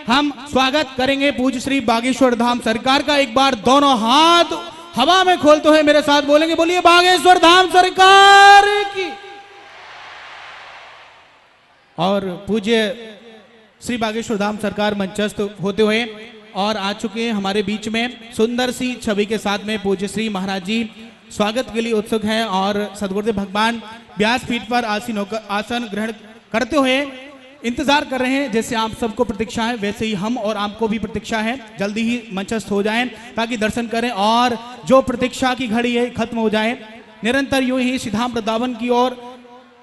हम स्वागत करेंगे पूज्य श्री बागेश्वर धाम सरकार का। एक बार दोनों हाथ हवा में खोलते हुए मेरे साथ बोलेंगे, बोलिए बागेश्वर धाम सरकार की। और पूज्य श्री बागेश्वर धाम सरकार मंचस्थ होते हुए और आ चुके हैं हमारे बीच में सुंदर सी छवि के साथ में पूज्य श्री महाराज जी स्वागत के लिए उत्सुक हैं और सदगुरुदेव भगवान व्यासपीठ पर आसन ग्रहण करते हुए इंतजार कर रहे हैं। जैसे आप सबको प्रतीक्षा है वैसे ही हम और आपको भी प्रतीक्षा है, जल्दी ही मंचस्थ हो जाएं ताकि दर्शन करें और जो प्रतीक्षा की घड़ी है खत्म हो जाए। निरंतर यूं ही सीधाम वृंदावन की ओर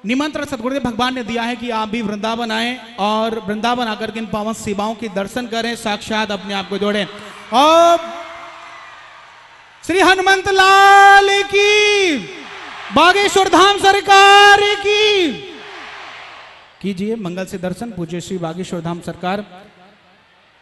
निमंत्रण सदगुरुदेव भगवान ने दिया है कि आप भी वृंदावन आए और वृंदावन आकर के इन पावन सेवाओं के दर्शन करें, साक्षात अपने आप को जोड़ें। और श्री हनुमंत लाल की, बागेश्वर धाम सरकार की कीजिए मंगल से दर्शन। पूज्य श्री बागेश्वर धाम सरकार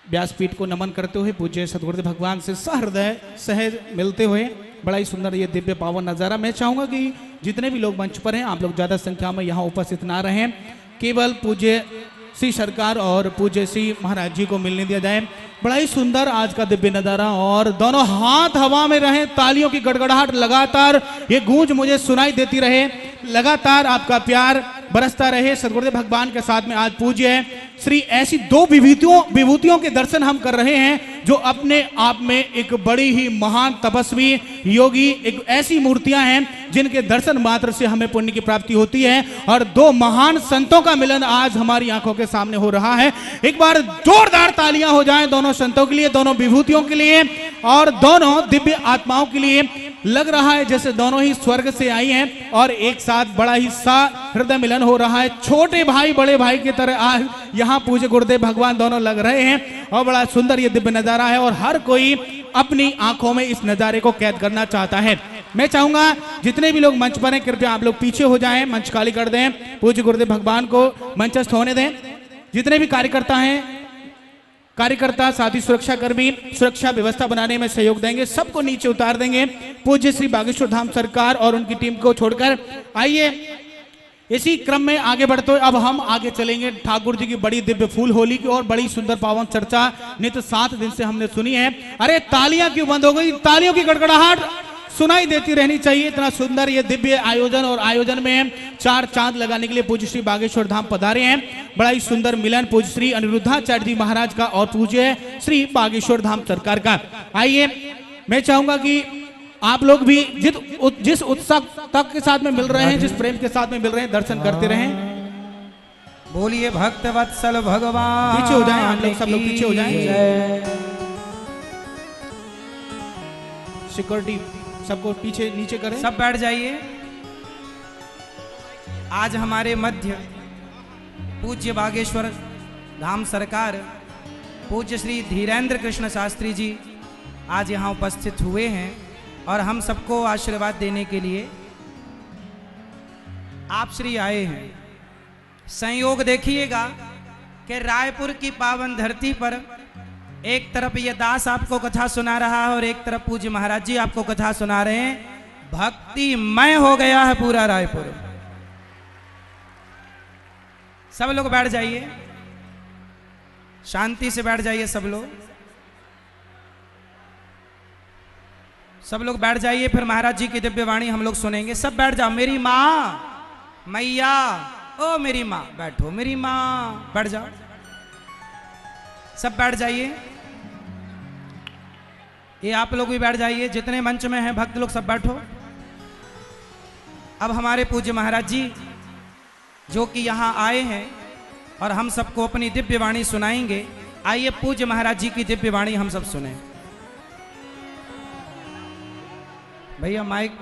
व्यासपीठ को नमन करते हुए पूज्य सदगुरुदेव भगवान से सहृदय सहज मिलते हुए बड़ा ही सुंदर ये दिव्य पावन नजारा। मैं चाहूंगा कि जितने भी लोग मंच पर हैं आप लोग ज्यादा संख्या में यहाँ उपस्थित ना रहें, केवल पूज्य श्री सरकार और पूज्य श्री महाराज जी को मिलने दिया जाए। बड़ा ही सुंदर आज का दिव्य नजारा और दोनों हाथ हवा में रहे, तालियों की गड़गड़ाहट लगातार ये गूंज मुझे सुनाई देती रहे, लगातार आपका प्यार बरसता रहे सदगुरुदेव भगवान के साथ में। आज पूज्य श्री ऐसी दो विभूतियों के दर्शन हम कर रहे हैं जो अपने आप में एक बड़ी ही महान तपस्वी योगी, एक ऐसी मूर्तियां हैं जिनके दर्शन मात्र से हमें पुण्य की प्राप्ति होती है और दो महान संतों का मिलन आज हमारी आंखों के सामने हो रहा है। एक बार जोरदार तालियां हो जाएं दोनों संतों के लिए, दोनों विभूतियों के लिए और दोनों दिव्य आत्माओं के लिए। लग रहा है जैसे दोनों ही स्वर्ग से आई हैं और एक साथ बड़ा ही हृदय मिलन हो रहा है। छोटे भाई बड़े भाई की तरह आज यहाँ पूज्य गुरुदेव भगवान दोनों लग रहे हैं और बड़ा सुंदर ये दिव्य नजारा है और हर कोई अपनी आंखों में इस नजारे को कैद करना चाहता है। मैं चाहूंगा जितने भी लोग मंच पर हैं कृपया आप लोग पीछे हो जाएं, मंच खाली कर दें, पूज्य गुरुदेव भगवान को मंचस्थ होने दें। जितने भी कार्यकर्ता साथ ही सुरक्षा कर्मी सुरक्षा व्यवस्था बनाने में सहयोग देंगे, सबको नीचे उतार देंगे पूज्य श्री बागेश्वर धाम सरकार और उनकी टीम को छोड़कर। आइए इसी क्रम में आगे बढ़ते हुए अब हम आगे चलेंगे ठाकुर जी की बड़ी दिव्य फूल होली की और बड़ी सुंदर पावन चर्चा नित्य 7 दिन से हमने सुनी है। अरे तालियां क्यों बंद हो गई? तालियों की गड़गड़ाहट सुनाई देती रहनी चाहिए। इतना सुंदर ये दिव्य आयोजन और आयोजन में 4 चांद लगाने के लिए पूज्य श्री बागेश्वर धाम पधारे हैं। बड़ा ही सुंदर मिलन पूज्य श्री अनिरुद्धाचार्य जी महाराज का और पूज्य श्री बागेश्वर धाम सरकार का। आइए मैं चाहूंगा कि आप लोग भी जिस उत्साह के साथ में मिल रहे हैं, जिस प्रेम के साथ में मिल रहे हैं, दर्शन करते रहें। बोलिए भक्त वत्सल भगवान। पीछे हो जाएं आप लोग, सब लोग पीछे हो जाएं। सिक्योरिटी सबको पीछे नीचे करें, सब बैठ जाइए। आज हमारे मध्य पूज्य बागेश्वर धाम सरकार पूज्य श्री धीरेन्द्र कृष्ण शास्त्री जी आज यहाँ उपस्थित हुए हैं और हम सबको आशीर्वाद देने के लिए आप श्री आए हैं। संयोग देखिएगा कि रायपुर की पावन धरती पर एक तरफ ये दास आपको कथा सुना रहा है और एक तरफ पूज्य महाराज जी आपको कथा सुना रहे हैं। भक्तिमय हो गया है पूरा रायपुर। सब लोग बैठ जाइए, शांति से बैठ जाइए। सब लोग बैठ जाइए, फिर महाराज जी की दिव्य वाणी हम लोग सुनेंगे। सब बैठ जाओ। मेरी माँ मैया, ओ मेरी माँ बैठो, मेरी माँ बैठ जाओ। सब बैठ जाइए। ये आप लोग भी बैठ जाइए, जितने मंच में हैं भक्त लोग सब बैठो। अब हमारे पूज्य महाराज जी जो कि यहाँ आए हैं और हम सबको अपनी दिव्य वाणी सुनाएंगे। आइए पूज्य महाराज जी की दिव्य वाणी हम सब सुने। भैया माइक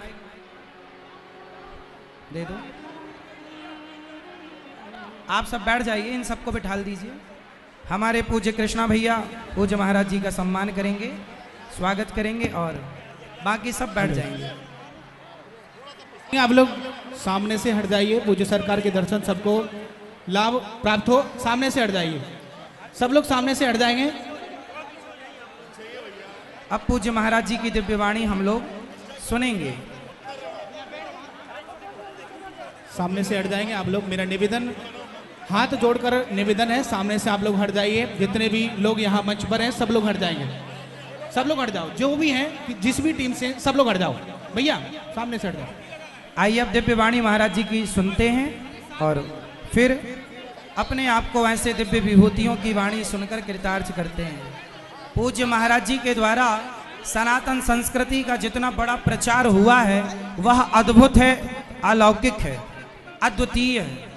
दे दो। आप सब बैठ जाइए, इन सबको बिठाल दीजिए। हमारे पूज्य कृष्णा भैया पूज्य महाराज जी का सम्मान करेंगे, स्वागत करेंगे और बाकी सब बैठ जाएंगे। आप लोग सामने से हट जाइए, पूज्य सरकार के दर्शन सबको लाभ प्राप्त हो। सामने से हट जाइए, सब लोग सामने से हट जाएंगे। अब पूज्य महाराज जी की दिव्य वाणी हम लोग सुनेंगे। सामने से हट जाएंगे आप लोग। मेरा निवेदन हाथ जोड़कर निवेदन है, सामने से आप लोग हट जाइए। जितने भी लोग यहाँ मंच पर हैं सब लोग हट जाएंगे, सब लोग हट जाओ, जो भी हैं जिस भी टीम से सब लोग हट जाओ भैया, सामने से हट जाओ। आइए अब दिव्य वाणी महाराज जी की सुनते हैं और फिर अपने आप को ऐसे दिव्य विभूतियों की वाणी सुनकर कृतार्थ करते हैं। पूज्य महाराज जी के द्वारा सनातन संस्कृति का जितना बड़ा प्रचार हुआ है वह अद्भुत है, अलौकिक है, अद्वितीय है,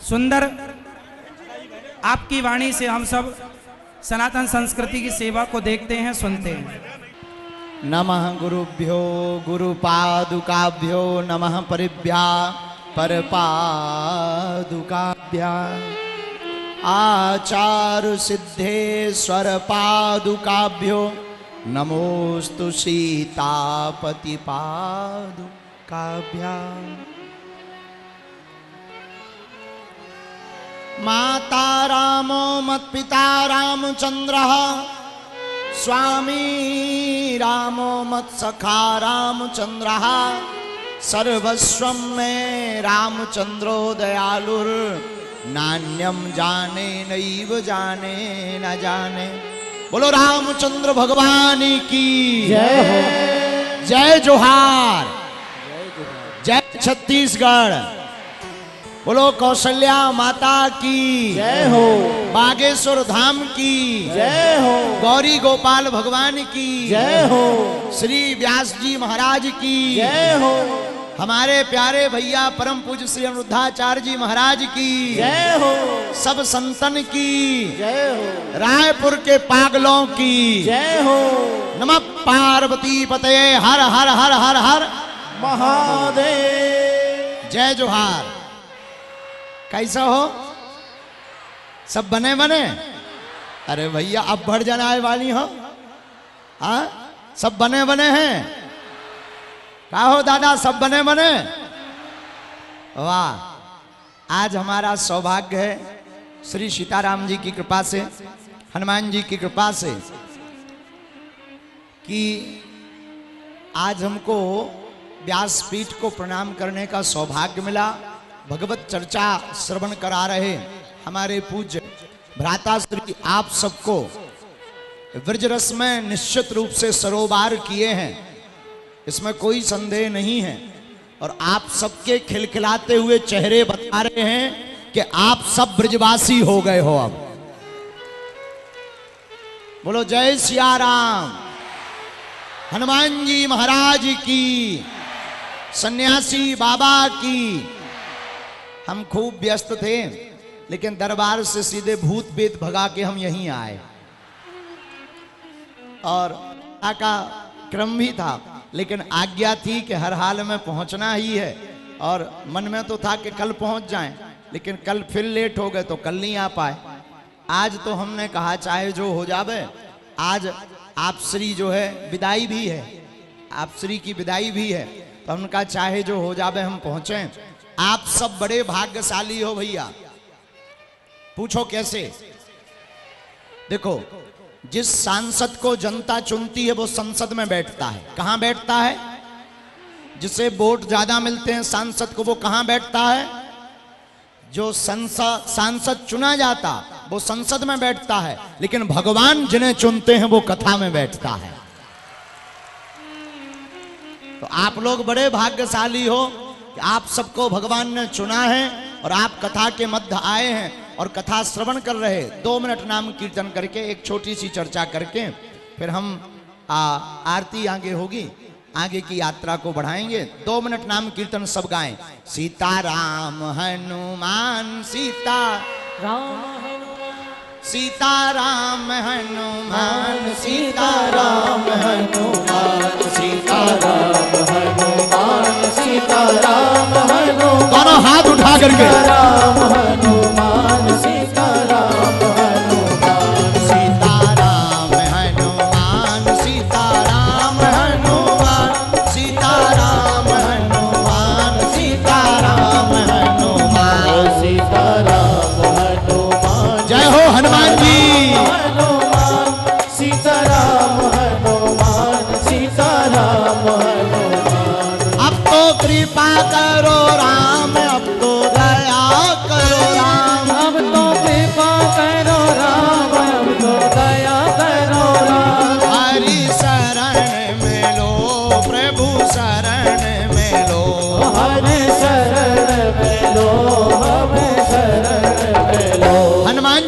सुंदर। आपकी वाणी से हम सब सनातन संस्कृति की सेवा को देखते हैं, सुनते हैं। नमः गुरुभ्यो गुरुपादुकाभ्यो नमः परिभ्या परपादुकाभ्या आचार्य सिद्धेश्वर पादुकाभ्यो नमोस्तु सीतापति पादुकाभ्या। माता रामो मत्पिता रामचंद्रः स्वामी रामो मत्सखा रामचंद्रः सर्वस्वं मे रामचंद्रो दयालुर नान्यम जाने नैव जाने न जाने। बोलो रामचंद्र भगवान की जय हो, जय जोहार, जय छत्तीसगढ़। बोलो कौशल्या माता की जय हो, बागेश्वर धाम की जय हो, गौरी गोपाल भगवान की जय हो, श्री व्यास जी महाराज की जय हो, हमारे प्यारे भैया परम पूज्य श्री अनिरुद्धाचार्य जी महाराज की जय हो, सब संतन की जय हो, रायपुर के पागलों की जय हो। नमः पार्वती पतये हर हर हर हर हर महादेव। जय जोहार। कैसा हो? सब बने बने? अरे भैया अब बढ़ जाने वाली हो, हाँ सब बने बने हैं। क्या हो दादा, सब बने बने? वाह, आज हमारा सौभाग्य है श्री सीताराम जी की कृपा से, हनुमान जी की कृपा से कि आज हमको व्यासपीठ को प्रणाम करने का सौभाग्य मिला। भगवत चर्चा श्रवण करा रहे हमारे पूज्य भ्राता श्री आप सबको ब्रजरस में निश्चित रूप से सरोबार किए हैं, इसमें कोई संदेह नहीं है। और आप सबके खिलखिलाते हुए चेहरे बता रहे हैं कि आप सब ब्रजवासी हो गए हो। अब बोलो जय सिया राम, हनुमान जी महाराज की, सन्यासी बाबा की। हम खूब व्यस्त थे लेकिन दरबार से सीधे भूत पेत भगा के हम यहीं आए और का क्रम भी था, लेकिन आज्ञा थी कि हर हाल में पहुंचना ही है। और मन में तो था कि कल पहुंच जाएं, लेकिन कल फिर लेट हो गए तो कल नहीं आ पाए। आज तो हमने कहा चाहे जो हो जावे, आज आप श्री जो है विदाई भी है, आप श्री की विदाई भी है, तो हमने कहा चाहे जो हो जावे हम पहुंचे। आप सब बड़े भाग्यशाली हो भैया। पूछो कैसे? देखो, जिस सांसद को जनता चुनती है वो संसद में बैठता है। कहां बैठता है? जिसे वोट ज्यादा मिलते हैं सांसद को, वो कहां बैठता है? जो सांसद चुना जाता वो संसद में बैठता है, लेकिन भगवान जिन्हें चुनते हैं वो कथा में बैठता है। तो आप लोग बड़े भाग्यशाली हो कि आप सबको भगवान ने चुना है और आप कथा के मध्य आए हैं और कथा श्रवण कर रहे। 2 मिनट नाम कीर्तन करके एक छोटी सी चर्चा करके फिर हम आरती आगे होगी, आगे की यात्रा को बढ़ाएंगे। 2 मिनट नाम कीर्तन सब गाएं। सीताराम हनुमान सीता राम, सीताराम हनुमान सीताराम हनुमान सीताराम हनुमान सीताराम हनुमान। दोनों हाथ उठा करके राम हनुमान सीताराम हनुमान सीताराम हनुमान सीताराम हनुमान सीताराम हनुमान सीताराम हनुमान सीताराम हनुमान। जय हो हनुमान जी। हनुमान सीताराम हनुमान सीताराम हनुमान। अब तो कृपा करो राम, अब तो दया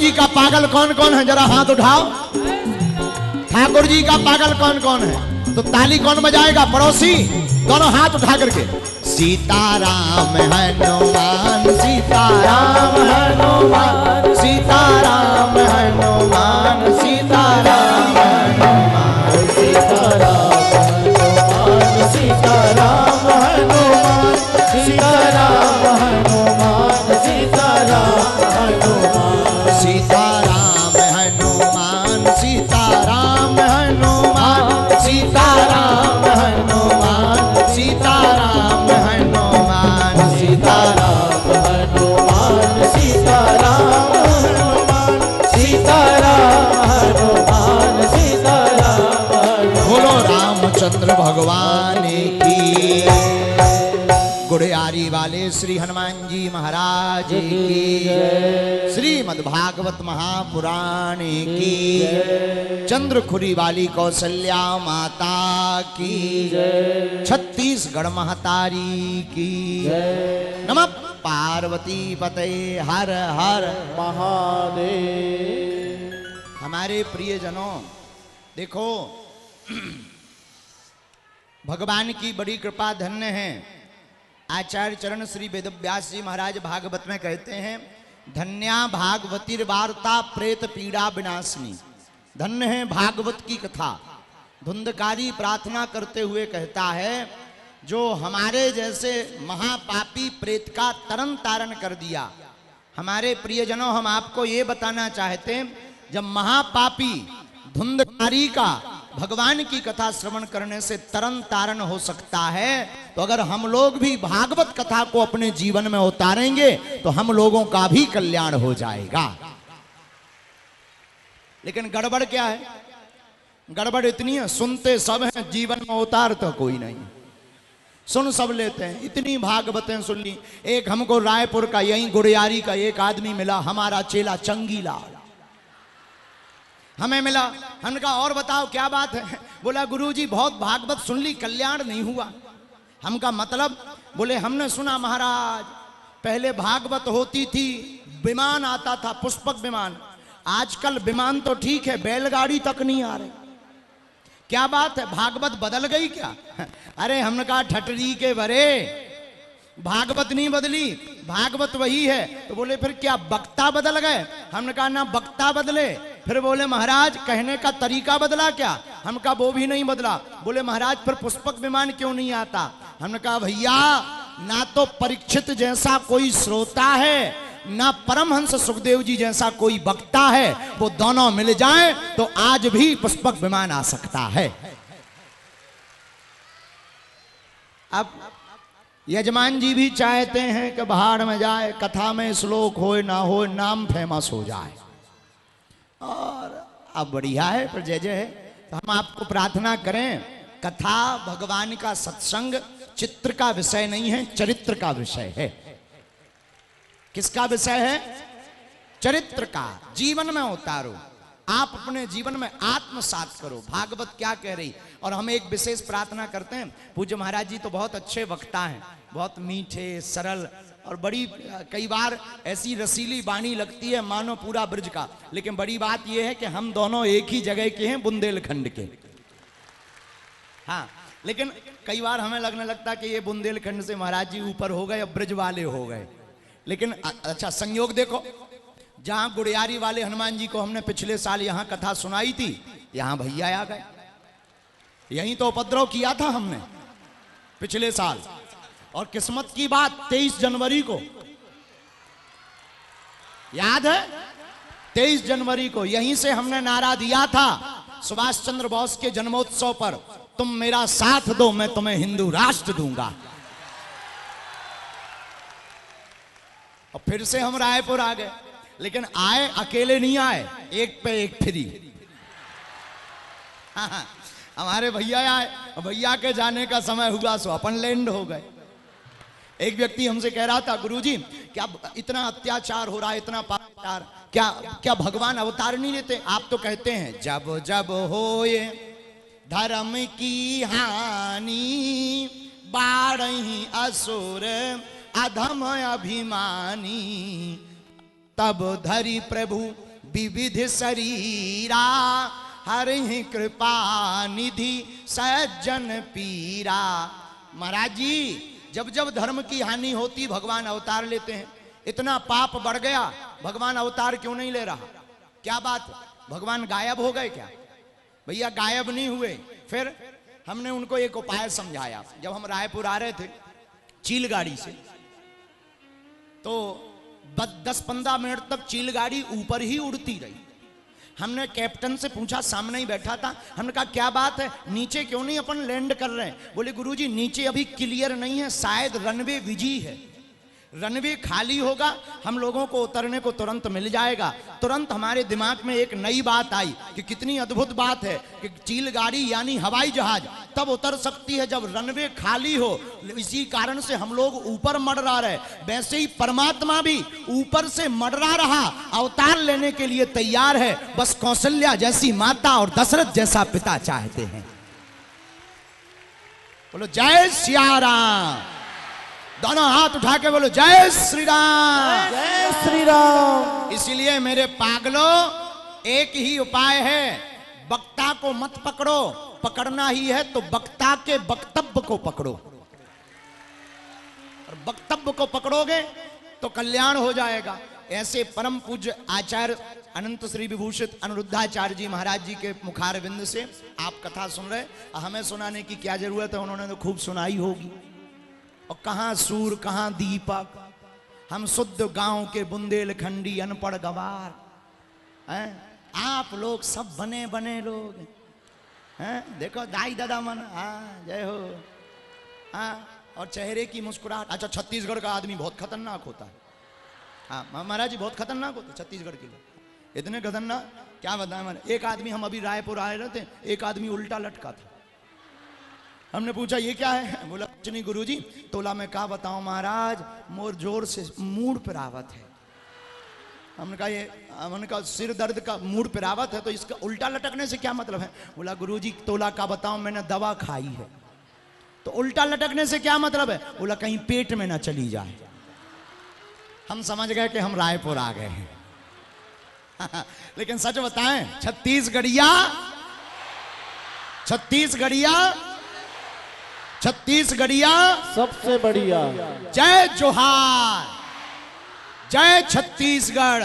जी का पागल कौन कौन है, जरा हाथ उठाओ। ठाकुर जी का पागल कौन कौन है, तो ताली कौन बजाएगा? पड़ोसी, दोनों हाथ उठा करके। सीताराम हनुमान, सीताराम हनुमान, सीताराम हनुमान, सीताराम हनुमान, सीताराम हनुमान, सीताराम हनुमान, सीताराम हनुमान, सीताराम हनुमान, सीताराम हनुमान, सीताराम हनुमान, सीताराम हनुमान, सीताराम हनुमान, सीताराम हनुमान, सीताराम हनुमान, सीताराम हनुमान, सीताराम हनुमान। बोलो रामचंद्र भगवान की, गुड़ियारी वाले श्री हनुमान जी महाराज की, श्रीमद् भागवत महापुराण की, चंद्रखुरी वाली कौशल्या माता की, छत्तीसगढ़ महतारी की, नमः पार्वती पते हर हर महादेव। हमारे प्रियजनों, देखो भगवान की बड़ी कृपा धन्य है। आचार्य चरण श्री वेदव्यास जी महाराज भागवत में कहते हैं, धन्या भागवतीर वार्ता प्रेत पीड़ा विनाशिनी। धन्य है भागवत की कथा। धुंधकारी प्रार्थना करते हुए कहता है, जो हमारे जैसे महापापी प्रेत का तरन तारण कर दिया। हमारे प्रियजनों, हम आपको ये बताना चाहते हैं, जब महापापी धुंधकारी का भगवान की कथा श्रवण करने से तरन तारण हो सकता है, तो अगर हम लोग भी भागवत कथा को अपने जीवन में उतारेंगे तो हम लोगों का भी कल्याण हो जाएगा। लेकिन गड़बड़ क्या है? गड़बड़ इतनी है, सुनते सब हैं, जीवन में उतारता कोई नहीं। सुन सब लेते हैं, इतनी भागवतें सुन ली। एक हमको रायपुर का, यहीं गुड़ियारी का एक आदमी मिला, हमारा चेला चंगीला हमें मिला। हमने कहा और बताओ क्या बात है? बोला गुरुजी बहुत भागवत सुन ली, कल्याण नहीं हुआ। हम का मतलब? बोले हमने सुना महाराज, पहले भागवत होती थी, विमान आता था, पुष्पक विमान। आजकल विमान तो ठीक है, बैलगाड़ी तक नहीं आ रही। क्या बात है, भागवत बदल गई क्या? अरे हमने कहा ठटरी के बरे, भागवत नहीं बदली, भागवत वही है। तो बोले फिर क्या वक्ता बदल गए? हमने कहा ना वक्ता बदले। फिर बोले महाराज कहने का तरीका बदला क्या? हम कहा वो भी नहीं बदला। बोले महाराज फिर पुष्पक विमान क्यों नहीं आता? हमने कहा भैया, ना तो परीक्षित जैसा कोई श्रोता है, ना परमहंस सुखदेव जी जैसा कोई वक्ता है। वो दोनों मिल जाएं तो आज भी पुष्पक विमान आ सकता है। अब यजमान जी भी चाहते हैं कि बाहर में जाए, कथा में श्लोक होए ना हो, नाम फेमस हो जाए। और अब बढ़िया है, पर जय जय है। तो हम आपको प्रार्थना करें, कथा भगवान का सत्संग चित्र का विषय नहीं है, चरित्र का विषय है। किसका विषय है? चरित्र का। जीवन में उतारो, आप अपने जीवन में आत्मसात करो भागवत क्या कह रही। और हम एक विशेष प्रार्थना करते हैं, पूज्य महाराज जी तो बहुत अच्छे वक्ता हैं, बहुत मीठे सरल, और बड़ी कई बार ऐसी रसीली वाणी लगती है मानो पूरा ब्रज का। लेकिन बड़ी बात यह है कि हम दोनों एक ही जगह के हैं, बुंदेलखंड के। हाँ, लेकिन कई बार हमें लगने लगता कि ये बुंदेलखंड से महाराज जी ऊपर हो गए, अब ब्रज वाले हो गए। लेकिन अच्छा संयोग देखो, जहां गुड़ियारी वाले हनुमान जी को हमने पिछले साल यहां कथा सुनाई थी, यहां भैया आ गए। यहीं तो उपद्रव किया था हमने पिछले साल। और किस्मत की बात, 23 जनवरी को याद है, 23 जनवरी को यहीं से हमने नारा दिया था सुभाष चंद्र बोस के जन्मोत्सव पर, तुम मेरा साथ दो मैं तुम्हें हिंदू राष्ट्र दूंगा। और फिर से हम रायपुर आ गए, लेकिन आए अकेले नहीं आए, एक पे एक फ्री। हाँ, हमारे भैया आए, भैया के जाने का समय हुआ सो अपन लैंड हो गए। एक व्यक्ति हमसे कह रहा था, गुरुजी क्या इतना अत्याचार हो रहा है, इतना पापाचार, क्या भगवान अवतार नहीं लेते? आप तो कहते हैं जब जब होए धर्म की हानि, बाढ़ही असुर अधम अभिमानी, तब धरि प्रभु विविध शरीरा, हरि कृपा निधि सज्जन पीरा। महाराज जी, जब जब धर्म की हानि होती भगवान अवतार लेते हैं। इतना पाप बढ़ गया, भगवान अवतार क्यों नहीं ले रहा? क्या बात, भगवान गायब हो गए क्या? भैया गायब नहीं हुए। फिर हमने उनको एक उपाय समझाया। जब हम रायपुर आ रहे थे चील गाड़ी से, तो 10-15 मिनट तक चील गाड़ी ऊपर ही उड़ती रही। हमने कैप्टन से पूछा, सामने ही बैठा था, हमने कहा क्या बात है, नीचे क्यों नहीं अपन लैंड कर रहे हैं? बोले गुरुजी नीचे अभी क्लियर नहीं है, शायद रनवे बिजी है। रनवे खाली होगा, हम लोगों को उतरने को तुरंत मिल जाएगा। तुरंत हमारे दिमाग में एक नई बात आई कि कितनी अद्भुत बात है कि चील गाड़ी यानी हवाई जहाज तब उतर सकती है जब रनवे खाली हो। इसी कारण से हम लोग ऊपर मंडरा रहे। वैसे ही परमात्मा भी ऊपर से मंडरा रहा, अवतार लेने के लिए तैयार है। बस कौशल्या जैसी माता और दशरथ जैसा पिता चाहते हैं। बोलो जय सिया राम। दोनों हाथ उठा के बोलो जय श्री राम। जय श्री राम। इसलिए मेरे पागलों, एक ही उपाय है, वक्ता को मत पकड़ो, पकड़ना ही है तो वक्ता के वक्तव्य को पकड़ो। और वक्तव्य को पकड़ोगे तो कल्याण हो जाएगा। ऐसे परम पूज्य आचार्य अनंत श्री विभूषित अनिरुद्धाचार्य जी महाराज जी के मुखारविंद से आप कथा सुन रहे, हमें सुनाने की क्या जरूरत है, उन्होंने तो खूब सुनाई होगी। और कहां सूर कहां दीपक, हम शुद्ध गांव के बुंदेलखंडी अनपढ़ गवार हैं। आप लोग सब बने बने लोग हैं। देखो दाई दादा मन, हाँ जय हो। हाँ, और चेहरे की मुस्कुराहट। अच्छा, छत्तीसगढ़ का आदमी बहुत खतरनाक होता है। हाँ महाराज जी, बहुत खतरनाक होते छत्तीसगढ़ के लोग, इतने खतरनाक क्या बताएं। मैंने एक आदमी, हम अभी रायपुर आए रहते, एक आदमी उल्टा लटका था। हमने पूछा ये क्या है? बोला कुछ नहीं गुरुजी, तोला मैं क्या बताऊं महाराज, मोर जोर से मूड पर आवत है। हमने कहा सिर दर्द का मूड पर आवत है तो इसका उल्टा लटकने से क्या मतलब है? बोला गुरुजी तोला का बताऊं, मैंने दवा खाई है। तो उल्टा लटकने से क्या मतलब है? बोला कहीं पेट में ना चली जाए। हम समझ गए कि हम रायपुर आ गए हैं। लेकिन सच बताएं, छत्तीसगढ़िया सबसे बढ़िया। जय जोहार, जय छत्तीसगढ़,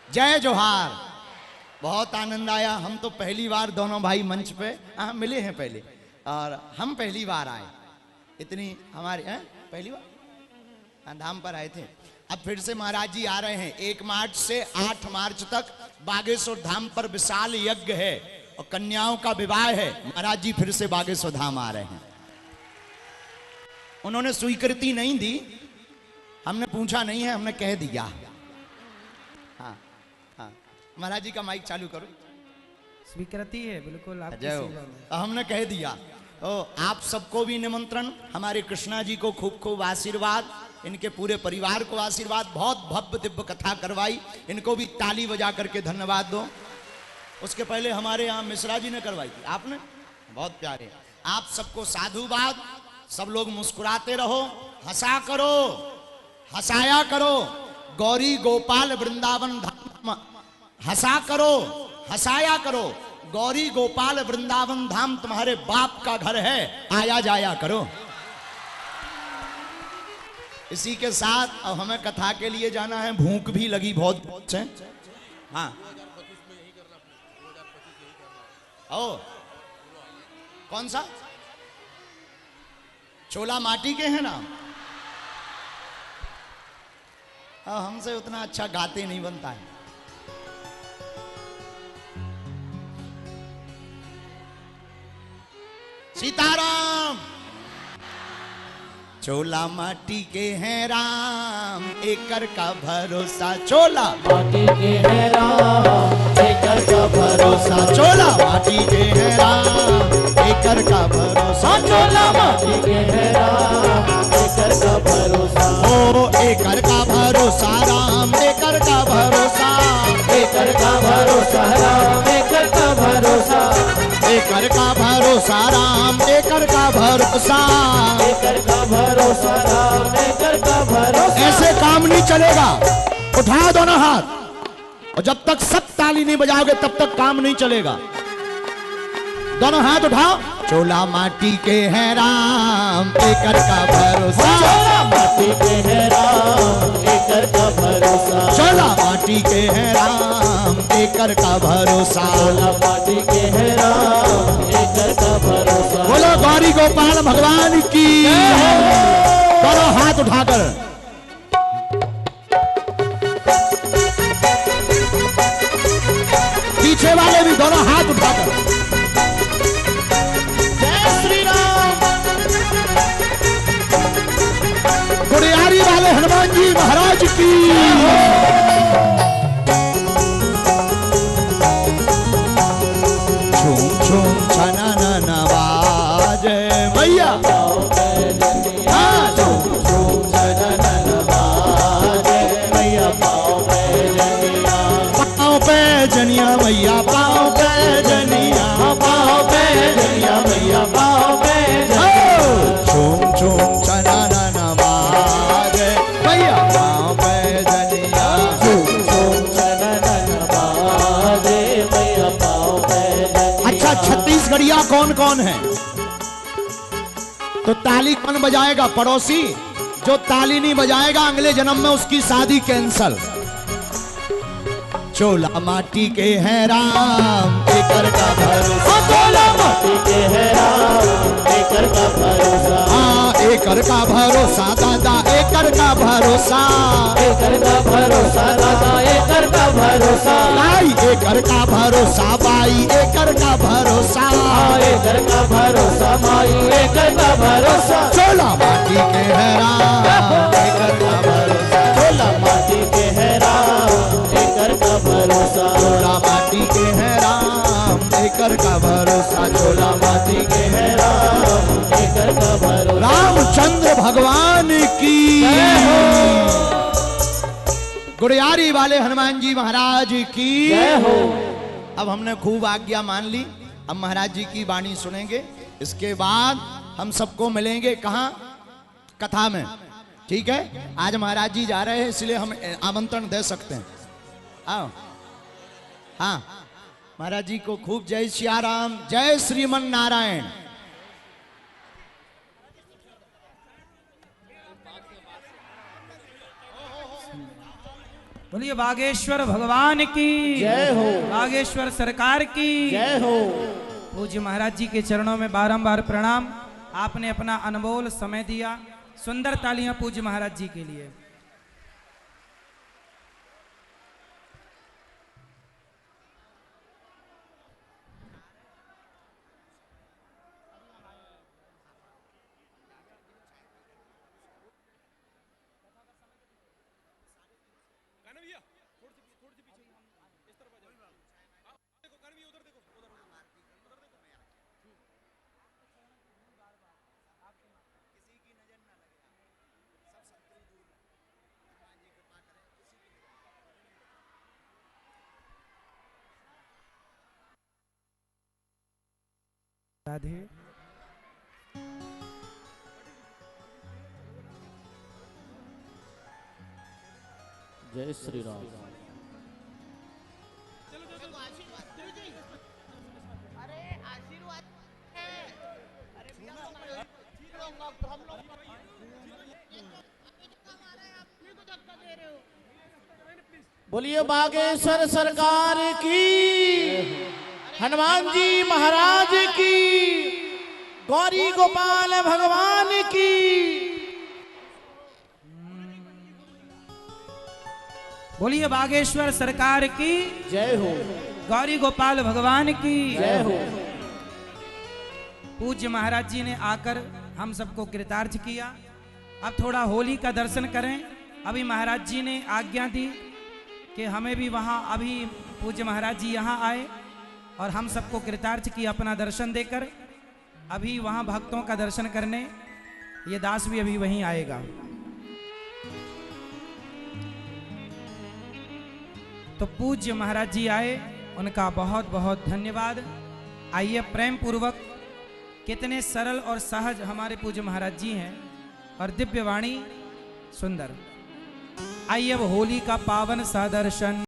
जय जोहार। बहुत आनंद आया। हम तो पहली बार दोनों भाई मंच पे मिले हैं पहले, और हम पहली बार आए। इतनी हमारे पहली बार धाम पर आए थे। अब फिर से महाराज जी आ रहे हैं। 1 मार्च से 8 मार्च तक बागेश्वर धाम पर विशाल यज्ञ है और कन्याओं का विवाह है। महाराज जी फिर से बागेश्वर धाम आ रहे हैं। उन्होंने स्वीकृति नहीं दी, हमने पूछा नहीं है, हमने कह दिया। हाँ हाँ, महाराज जी का माइक चालू करो। स्वीकृति है बिल्कुल आपकी जय सेवा में। हो। हमने कह दिया। तो आप सबको भी निमंत्रण, हमारे कृष्णा जी को खूब खूब आशीर्वाद, इनके पूरे परिवार को आशीर्वाद। बहुत भव्य दिव्य कथा करवाई, इनको भी ताली बजा करके धन्यवाद दो। उसके पहले हमारे यहाँ मिश्रा जी ने करवाई थी, आपने, बहुत प्यारे। आप सबको साधुवाद। सब लोग मुस्कुराते रहो, हंसा करो, हंसाया करो। गौरी गोपाल वृंदावन धाम, हंसा करो, हंसाया करो। गौरी गोपाल वृंदावन धाम तुम्हारे बाप का घर है, आया जाया करो। इसी के साथ अब हमें कथा के लिए जाना है। भूख भी लगी बहुत से। हाँ ओ, कौन सा? चोला माटी के हैं ना? हमसे उतना अच्छा गाते नहीं बनता है। सीताराम। चोला माटी के हैं राम, एकर का भरोसा। चोला माटी के हैं राम, एकर का भरोसा। चोला माटी के हैं राम, एकर का भरोसा। चोला माटी के हैं राम, एकर का भरोसा। ओ एकर का भरोसा राम, एकर का भरोसा। एकर का भरोसा राम, एकर का भरोसा। एकर का भरोसा राम, एकर का भरोसा। एकर का भरोसा राम, एकर का भरोसा। ऐसे काम नहीं चलेगा। उठाओ दोनों हाथ, और जब तक सब ताली नहीं बजाओगे तब तक काम नहीं चलेगा। दोनों हाथ उठाओ। चोला माटी के हैं राम, एकर का भरोसा। चोला माटी के है राम, एकर का भरोसा। चोला माटी के हैं राम, एकर का भरोसा। चोला माटी के है राम, एकर का भरोसा। बोलो गौरी गोपाल भगवान की। दोनों हाथ उठाकर पीछे वाले भी दोनों हाथ उठाकर। जय श्री राम। गुड़ियारी वाले हनुमान जी महाराज की। झूम झूम छना न बाजे मैया। हाँ, झूम झूम जनन बाजे मैया, पाँव पे जनिया। पाँव पे जनिया मैया, पाँव पे जनिया। पाँव पे जनिया मैया, पाँव पे जनिया। झूम झूम छना न बाजे मैया, पाँव पे जनिया। झूम झूम जनन बाजे मैया, पाँव पे जनिया। अच्छा, छत्तीसगढ़िया कौन कौन है? तो ताली कौन बजाएगा? पड़ोसी। जो ताली नहीं बजाएगा अगले जन्म में उसकी शादी कैंसल। चोला माटी के हैं राम, एकर का भरोसा। चोला माटी के है राम, एकर का भरोसा। हाँ, एकर का भरोसा दादा, एकर का भरोसा। एकर का भरोसा दादा, एकर का भरोसा। लाई एकर का भरोसा बाई, एकर का भरोसा। एकर का भरोसा माई, एकर का भरोसा। चोला माटी के हैं राम, एकर का भरोसा। चोला माटी के है राम, एकर का भरोसा। चोला माटी के हैं राम, एकर का भरोसा। चोला माटी के है राम, एकर का भरोसा। रामचंद्र भगवान की। गुड़ियारी वाले हनुमान जी महाराज की जय हो। अब हमने खूब आज्ञा मान ली। अब महाराज जी की वाणी सुनेंगे। इसके बाद हम सबको मिलेंगे कहाँ? कथा में। ठीक है, आज महाराज जी जा रहे हैं इसलिए हम आमंत्रण दे सकते हैं। आओ। हाँ, महाराज जी को खूब जय सिया राम, जय श्रीमन नारायण। बोलिए बागेश्वर भगवान की जय हो। बागेश्वर सरकार की जय हो। पूज्य महाराज जी के चरणों में बारंबार प्रणाम। आपने अपना अनमोल समय दिया। सुंदर तालियां पूज्य महाराज जी के लिए। राधे। जय श्री राम। बोलिए बागेश्वर सरकार की, हनुमान जी महाराज की, गौरी गोपाल भगवान की। बोलिए बागेश्वर सरकार की जय हो। गौरी गोपाल भगवान की जय हो। पूज्य महाराज जी ने आकर हम सबको कृतार्थ किया। अब थोड़ा होली का दर्शन करें। अभी महाराज जी ने आज्ञा दी कि हमें भी वहाँ, अभी पूज्य महाराज जी यहाँ आए और हम सबको कृतार्थ किया अपना दर्शन देकर। अभी वहाँ भक्तों का दर्शन करने ये दास भी अभी वहीं आएगा। तो पूज्य महाराज जी आए, उनका बहुत बहुत धन्यवाद। आइए प्रेम पूर्वक, कितने सरल और सहज हमारे पूज्य महाराज जी हैं और दिव्य वाणी सुंदर। आइए अब होली का पावन सा दर्शन